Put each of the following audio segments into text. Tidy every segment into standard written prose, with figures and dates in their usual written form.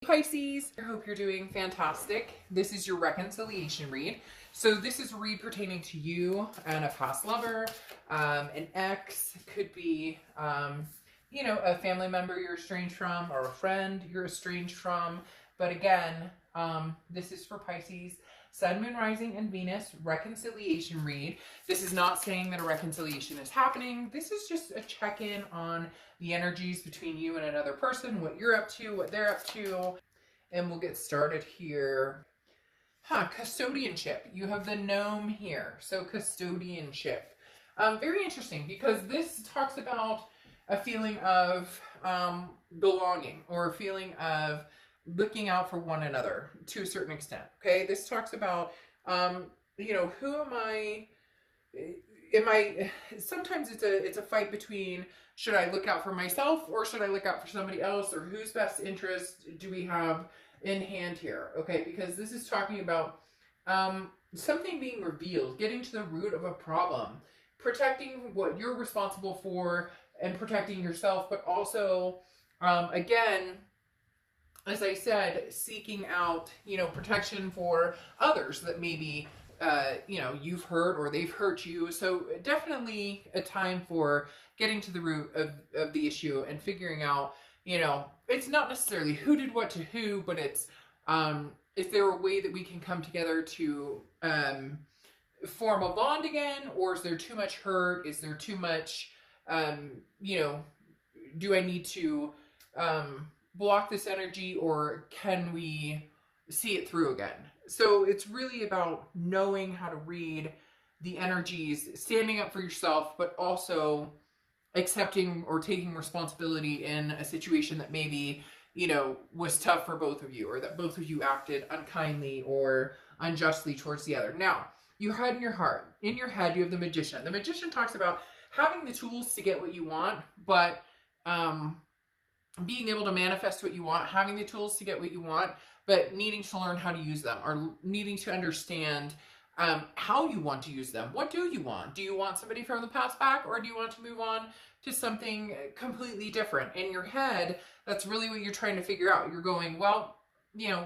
Pisces, I hope you're doing fantastic. This is your reconciliation read. So this is a read pertaining to you and a past lover, an ex, could be, a family member you're estranged from or a friend you're estranged from. But again, this is for Pisces, Sun, Moon, Rising, and Venus reconciliation read. This is not saying that a reconciliation is happening. This is just a check-in on the energies between you and another person, what you're up to, what they're up to. And we'll get started here. Custodianship. You have the gnome here. So custodianship. Very interesting because this talks about a feeling of belonging or a feeling of looking out for one another to a certain extent. Okay, this talks about who am I? Sometimes it's a fight between, should I look out for myself or should I look out for somebody else, or whose best interest do we have in hand here? Okay, because this is talking about something being revealed, getting to the root of a problem, protecting what you're responsible for and protecting yourself, but also again, as I said, seeking out, protection for others that maybe, you've hurt or they've hurt you. So definitely a time for getting to the root of the issue and figuring out, it's not necessarily who did what to who, but it's, is there a way that we can come together to form a bond again? Or is there too much hurt? Is there too much, do I need to, block this energy, or can we see it through again? So it's really about knowing how to read the energies, standing up for yourself, but also accepting or taking responsibility in a situation that maybe, was tough for both of you, or that both of you acted unkindly or unjustly towards the other. Now, you had in your heart, in your head, you have the Magician. The Magician talks about having the tools to get what you want, but being able to manifest what you want, having the tools to get what you want, but needing to learn how to use them, or needing to understand how you want to use them. What do you want? Do you want somebody from the past back, or do you want to move on to something completely different? In your head, that's really what you're trying to figure out. You're going, well,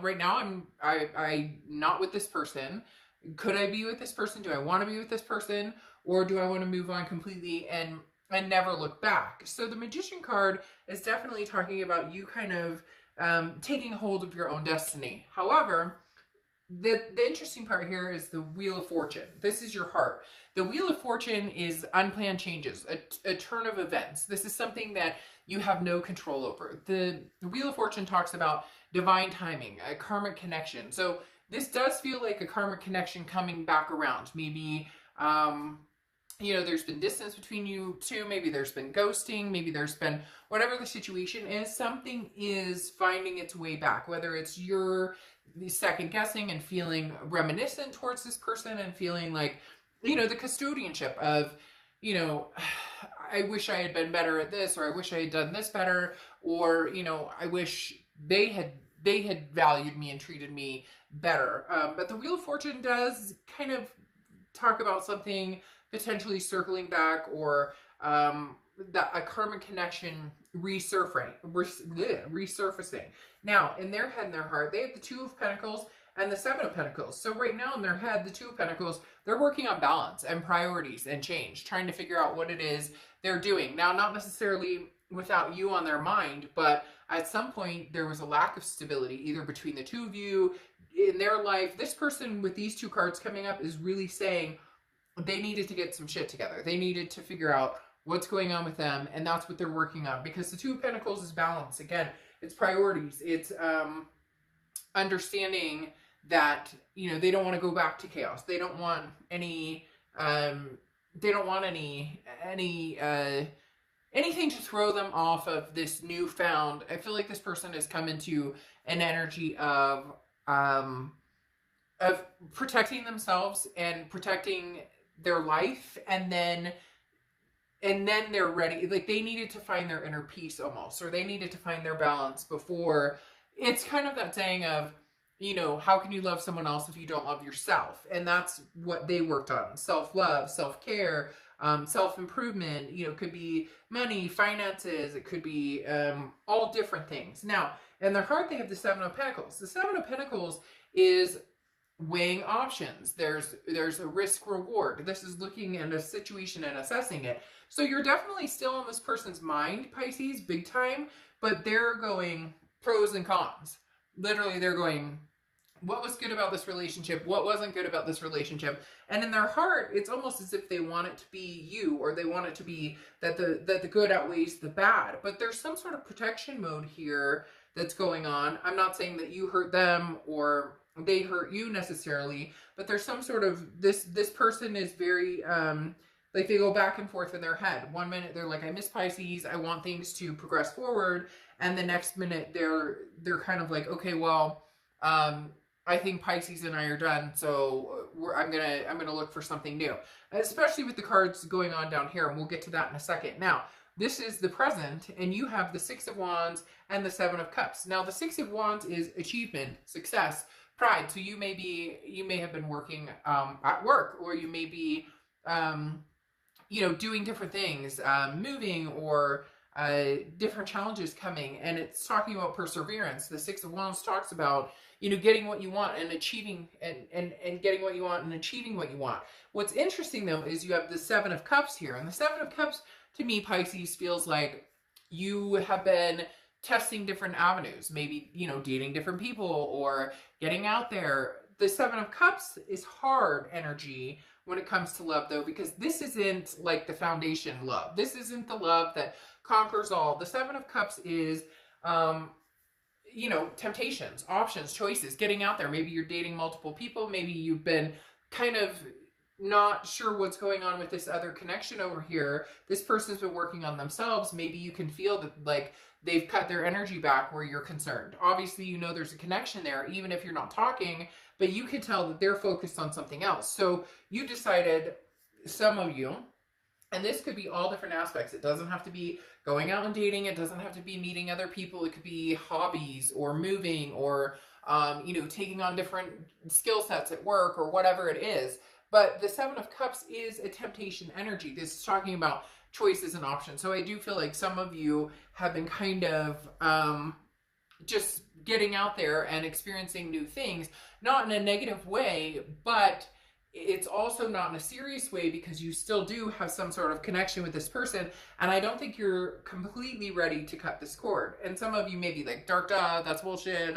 right now I'm not with this person. Could I be with this person? Do I want to be with this person? Or do I want to move on completely and never look back? So the Magician card is definitely talking about you kind of taking hold of your own destiny. However, the interesting part here is the Wheel of Fortune. This is your heart. The Wheel of Fortune is unplanned changes, a turn of events. This is something that you have no control over. The Wheel of Fortune talks about divine timing, a karmic connection. So this does feel like a karmic connection coming back around. Maybe there's been distance between you two. Maybe there's been ghosting. Maybe there's been whatever the situation is. Something is finding its way back, whether it's you're second guessing and feeling reminiscent towards this person and feeling like, the custodianship of, I wish I had been better at this, or I wish I had done this better, or, I wish they had valued me and treated me better. But the Wheel of Fortune does kind of talk about something potentially circling back, or a karmic connection resurfacing. Now, in their head and their heart, they have the Two of Pentacles and the Seven of Pentacles. So right now in their head, the Two of Pentacles, they're working on balance and priorities and change, trying to figure out what it is they're doing. Now, not necessarily without you on their mind, but at some point there was a lack of stability either between the two of you in their life. This person with these two cards coming up is really saying they needed to get some shit together. They needed to figure out what's going on with them, and that's what they're working on, because the Two of Pentacles is balance. Again, it's priorities. It's understanding that, they don't want to go back to chaos. They don't want anything to throw them off of this newfound. I feel like this person has come into an energy of protecting themselves and protecting their life, and then they're ready. Like, they needed to find their inner peace almost, or they needed to find their balance before. It's kind of that saying of, how can you love someone else if you don't love yourself? And that's what they worked on. Self-love, self-care, self-improvement, could be money, finances, it could be all different things. Now, In their heart, they have the Seven of Pentacles. The Seven of Pentacles is weighing options. There's a risk reward. This is looking at a situation and assessing it. So you're definitely still on this person's mind, Pisces, big time, but they're going pros and cons. Literally, they're going, what was good about this relationship? What wasn't good about this relationship? And in their heart, it's almost as if they want it to be you, or they want it to be that the good outweighs the bad. But there's some sort of protection mode here that's going on. I'm not saying that you hurt them or they hurt you necessarily, but there's some sort of, this person is very, like they go back and forth in their head. One minute they're like, I miss Pisces, I want things to progress forward. And the next minute they're kind of like, okay, well, I think Pisces and I are done, so I'm gonna look for something new. Especially with the cards going on down here, and we'll get to that in a second. Now, this is the present, and you have the Six of Wands and the Seven of Cups. Now, the Six of Wands is achievement, success, pride. So you may have been working at work, or you may be, doing different things, moving, or different challenges coming, and it's talking about perseverance. The Six of Wands talks about, getting what you want and achieving and getting what you want and achieving what you want. What's interesting though is you have the Seven of Cups here, and the Seven of Cups to me, Pisces, feels like you have been testing different avenues, maybe, dating different people or getting out there. The Seven of Cups is hard energy when it comes to love though, because this isn't like the foundation love. This isn't the love that conquers all. The Seven of Cups is, temptations, options, choices, getting out there. Maybe you're dating multiple people. Maybe you've been kind of not sure what's going on with this other connection over here. This person's been working on themselves. Maybe you can feel that like they've cut their energy back where you're concerned. Obviously, there's a connection there, even if you're not talking, but you can tell that they're focused on something else. So you decided, some of you, and this could be all different aspects. It doesn't have to be going out and dating. It doesn't have to be meeting other people. It could be hobbies or moving or, taking on different skill sets at work or whatever it is. But the Seven of Cups is a temptation energy. This is talking about choices and options. So I do feel like some of you have been kind of just getting out there and experiencing new things, not in a negative way, but it's also not in a serious way, because you still do have some sort of connection with this person, and I don't think you're completely ready to cut this cord. And some of you may be like, dark, that's bullshit,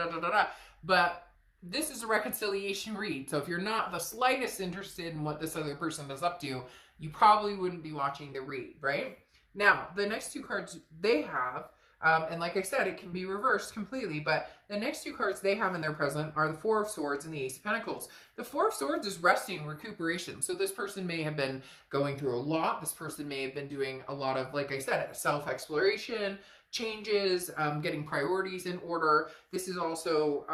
but this is a reconciliation read. So if you're not the slightest interested in what this other person is up to, you probably wouldn't be watching the read, right? Now, the next two cards they have, and like I said, it can be reversed completely, but the next two cards they have in their present are the Four of Swords and the Ace of Pentacles. The Four of Swords is resting, recuperation. So this person may have been going through a lot. This person may have been doing a lot of, like I said, self-exploration, changes, getting priorities in order. This is also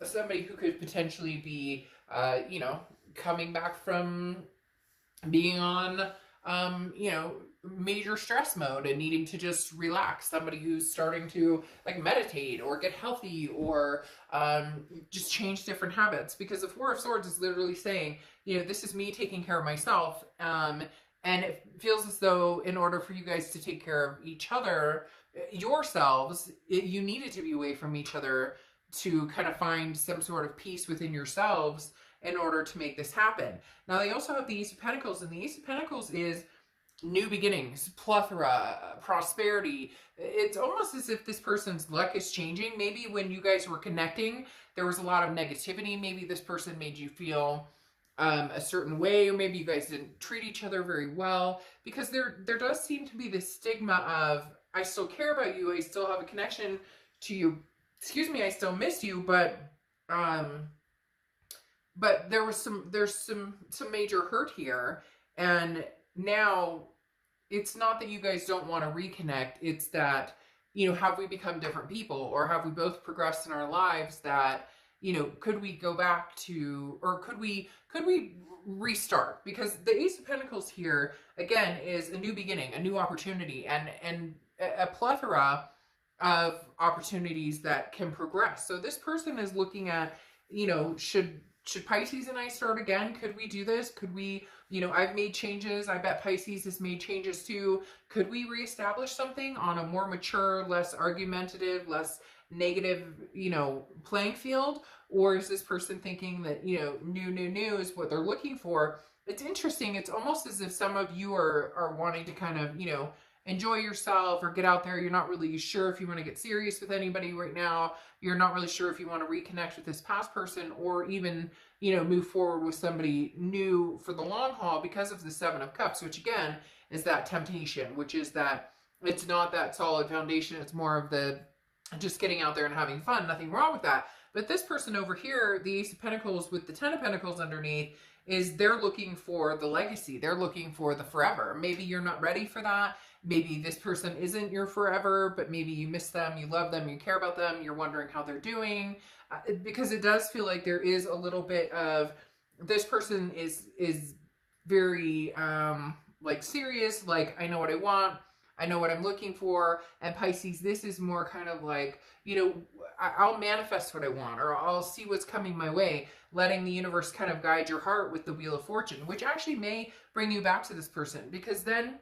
somebody who could potentially be, coming back from being on, major stress mode and needing to just relax. Somebody who's starting to like meditate or get healthy or just change different habits, because the Four of Swords is literally saying, this is me taking care of myself. And it feels as though in order for you guys to take care of each other, yourselves, you needed to be away from each other to kind of find some sort of peace within yourselves in order to make this happen. Now, they also have the Ace of Pentacles, and the Ace of Pentacles is new beginnings, plethora, prosperity. It's almost as if this person's luck is changing. Maybe when you guys were connecting, there was a lot of negativity. Maybe this person made you feel a certain way, or maybe you guys didn't treat each other very well, because there does seem to be this stigma of, I still care about you, I still have a connection to you, excuse me, I still miss you, but there's some major hurt here, and now it's not that you guys don't want to reconnect, it's that, have we become different people, or have we both progressed in our lives that, could we go back to, or could we restart? Because the Ace of Pentacles here, again, is a new beginning, a new opportunity, and a plethora of opportunities that can progress. So this person is looking at, should Pisces and I start again? Could we do this? Could we, I've made changes. I bet Pisces has made changes too. Could we reestablish something on a more mature, less argumentative, less negative, you know, playing field? Or is this person thinking that, you know, new is what they're looking for? It's interesting. It's almost as if some of you are wanting to kind of, you know, enjoy yourself or get out there. You're not really sure if you want to get serious with anybody right now. You're not really sure if you want to reconnect with this past person or even, you know, move forward with somebody new for the long haul because of the Seven of Cups, which again is that temptation, which is that it's not that solid foundation. It's more of the just getting out there and having fun. Nothing wrong with that. But this person over here, the Ace of Pentacles with the Ten of Pentacles underneath, is they're looking for the legacy. They're looking for the forever. Maybe you're not ready for that. Maybe this person isn't your forever, but maybe you miss them, you love them, you care about them, you're wondering how they're doing. Because it does feel like there is a little bit of, this person is very like serious, like I know what I want, I know what I'm looking for. And Pisces, this is more kind of like, you know, I'll manifest what I want, or I'll see what's coming my way, letting the universe kind of guide your heart with the Wheel of Fortune, which actually may bring you back to this person. Because then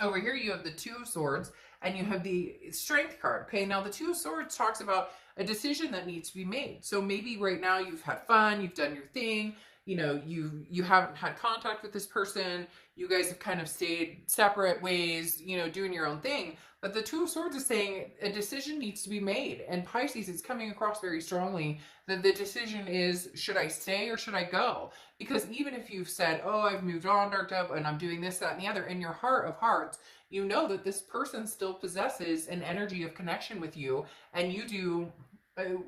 over here you have the Two of Swords and you have the Strength card. Okay, now the Two of Swords talks about a decision that needs to be made. So maybe right now you've had fun, you've done your thing, you know, you haven't had contact with this person, you guys have kind of stayed separate ways, you know, doing your own thing. But the Two of Swords is saying a decision needs to be made. And Pisces is coming across very strongly that the decision is, should I stay or should I go? Because even if you've said, oh, I've moved on, Dark Dove, and I'm doing this, that, and the other, in your heart of hearts, you know that this person still possesses an energy of connection with you, and you do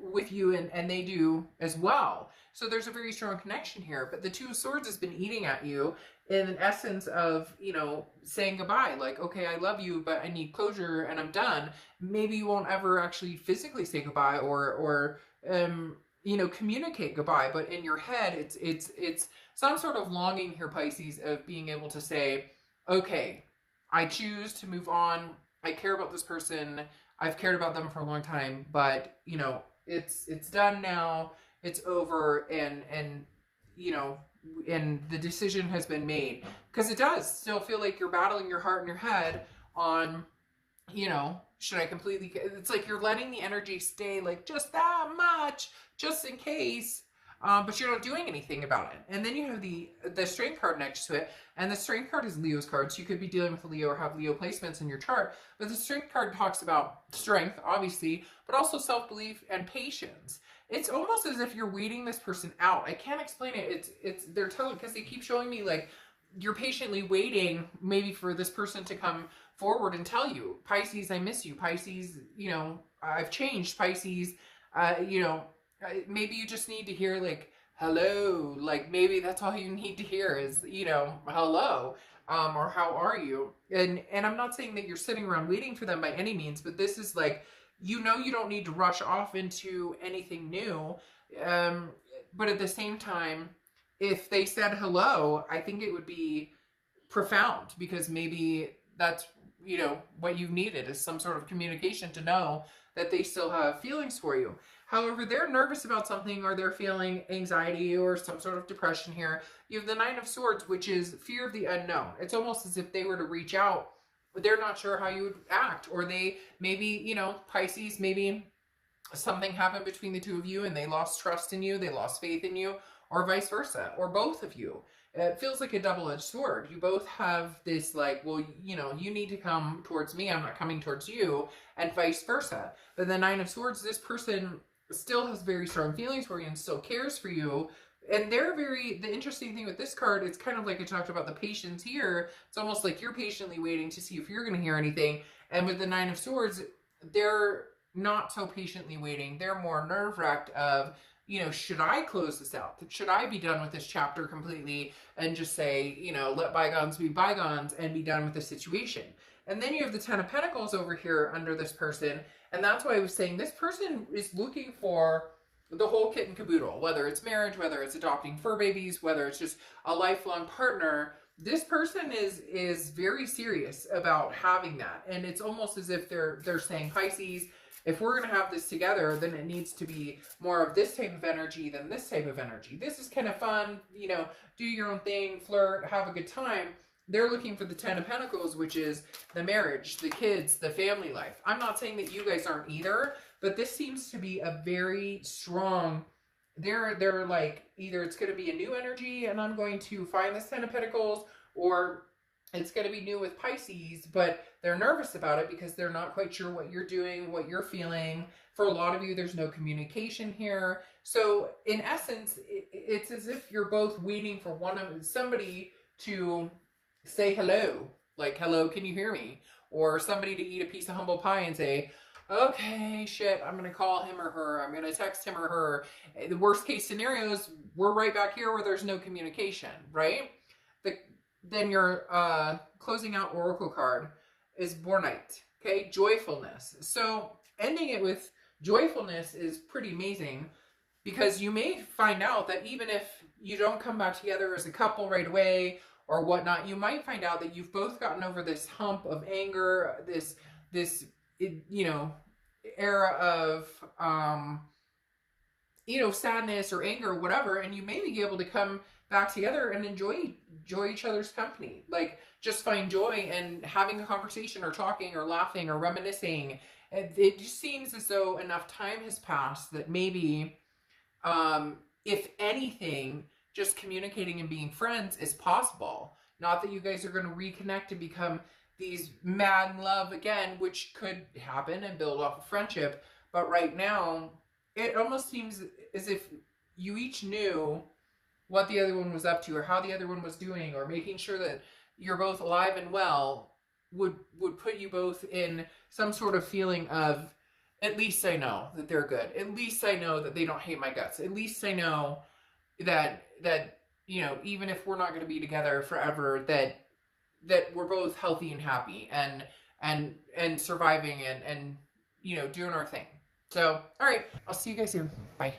with you, and they do as well. So there's a very strong connection here. But the Two of Swords has been eating at you in an essence of, you know, saying goodbye. Like, okay, I love you, but I need closure and I'm done. Maybe you won't ever actually physically say goodbye or you know, communicate goodbye. But in your head, it's some sort of longing here, Pisces, of being able to say, okay, I choose to move on. I care about this person. I've cared about them for a long time, but you know, it's done now. It's over, and you know, and the decision has been made. Because it does still feel like you're battling your heart and your head on, you know, should I completely, it's like you're letting the energy stay like just that much, just in case, but you're not doing anything about it. And then you have the Strength card next to it, and the Strength card is Leo's card, so you could be dealing with a Leo or have Leo placements in your chart. But the Strength card talks about strength, obviously, but also self-belief and patience. It's almost as if you're waiting this person out. I can't explain it. They're telling, because they keep showing me like you're patiently waiting maybe for this person to come forward and tell you, Pisces, I miss you. Pisces, you know, I've changed. Pisces, you know, maybe you just need to hear like, hello. Like maybe that's all you need to hear is, you know, hello, or how are you? And I'm not saying that you're sitting around waiting for them by any means, but this is like, you know, you don't need to rush off into anything new. But at the same time, if they said hello, I think it would be profound, because maybe that's, you know, what you needed is some sort of communication to know that they still have feelings for you. However, they're nervous about something, or they're feeling anxiety or some sort of depression here. You have the Nine of Swords, which is fear of the unknown. It's almost as if they were to reach out, but they're not sure how you would act, or they maybe, you know, Pisces, maybe something happened between the two of you and they lost trust in you, they lost faith in you, or vice versa, or both of you. It feels like a double-edged sword. You both have this like, well, you know, you need to come towards me, I'm not coming towards you, and vice versa. But the Nine of Swords, this person still has very strong feelings for you and still cares for you. And they're the interesting thing with this card, it's kind of like I talked about the patience here. It's almost like you're patiently waiting to see if you're going to hear anything. And with the Nine of Swords, they're not so patiently waiting. They're more nerve-wracked of, you know, should I close this out? Should I be done with this chapter completely and just say, you know, let bygones be bygones and be done with the situation? And then you have the Ten of Pentacles over here under this person. And that's why I was saying this person is looking for the whole kit and caboodle, whether it's marriage, whether it's adopting fur babies, whether it's just a lifelong partner. This person is very serious about having that. And it's almost as if they're saying, Pisces, if we're going to have this together, then it needs to be more of this type of energy than this type of energy. This is kind of fun, you know, do your own thing, flirt, have a good time. They're looking for the Ten of Pentacles, which is the marriage, the kids, the family life. I'm not saying that you guys aren't either, but this seems to be a very strong, they're like, either it's going to be a new energy and I'm going to find this 10 of Pentacles, or it's going to be new with Pisces, but they're nervous about it because they're not quite sure what you're doing, what you're feeling. For a lot of you, there's no communication here. So in essence, it's as if you're both waiting for somebody to say hello. Like, hello, can you hear me? Or somebody to eat a piece of humble pie and say, okay, shit, I'm going to call him or her. I'm going to text him or her. The worst case scenarios, we're right back here where there's no communication, right? Then your closing out oracle card is Bornite, okay? Joyfulness. So ending it with joyfulness is pretty amazing, because you may find out that even if you don't come back together as a couple right away or whatnot, you might find out that you've both gotten over this hump of anger, this you know, era of you know, sadness or anger or whatever, and you may be able to come back together and enjoy each other's company. Like, just find joy in having a conversation or talking or laughing or reminiscing. It just seems as though enough time has passed that maybe, if anything, just communicating and being friends is possible. Not that you guys are going to reconnect and become these mad in love again, which could happen and build off of friendship. But right now, it almost seems as if you each knew what the other one was up to, or how the other one was doing, or making sure that you're both alive and well would put you both in some sort of feeling of, at least I know that they're good. At least I know that they don't hate my guts. At least I know that you know, even if we're not going to be together forever, that we're both healthy and happy and surviving and you know, doing our thing. So, all right, I'll see you guys soon. Bye.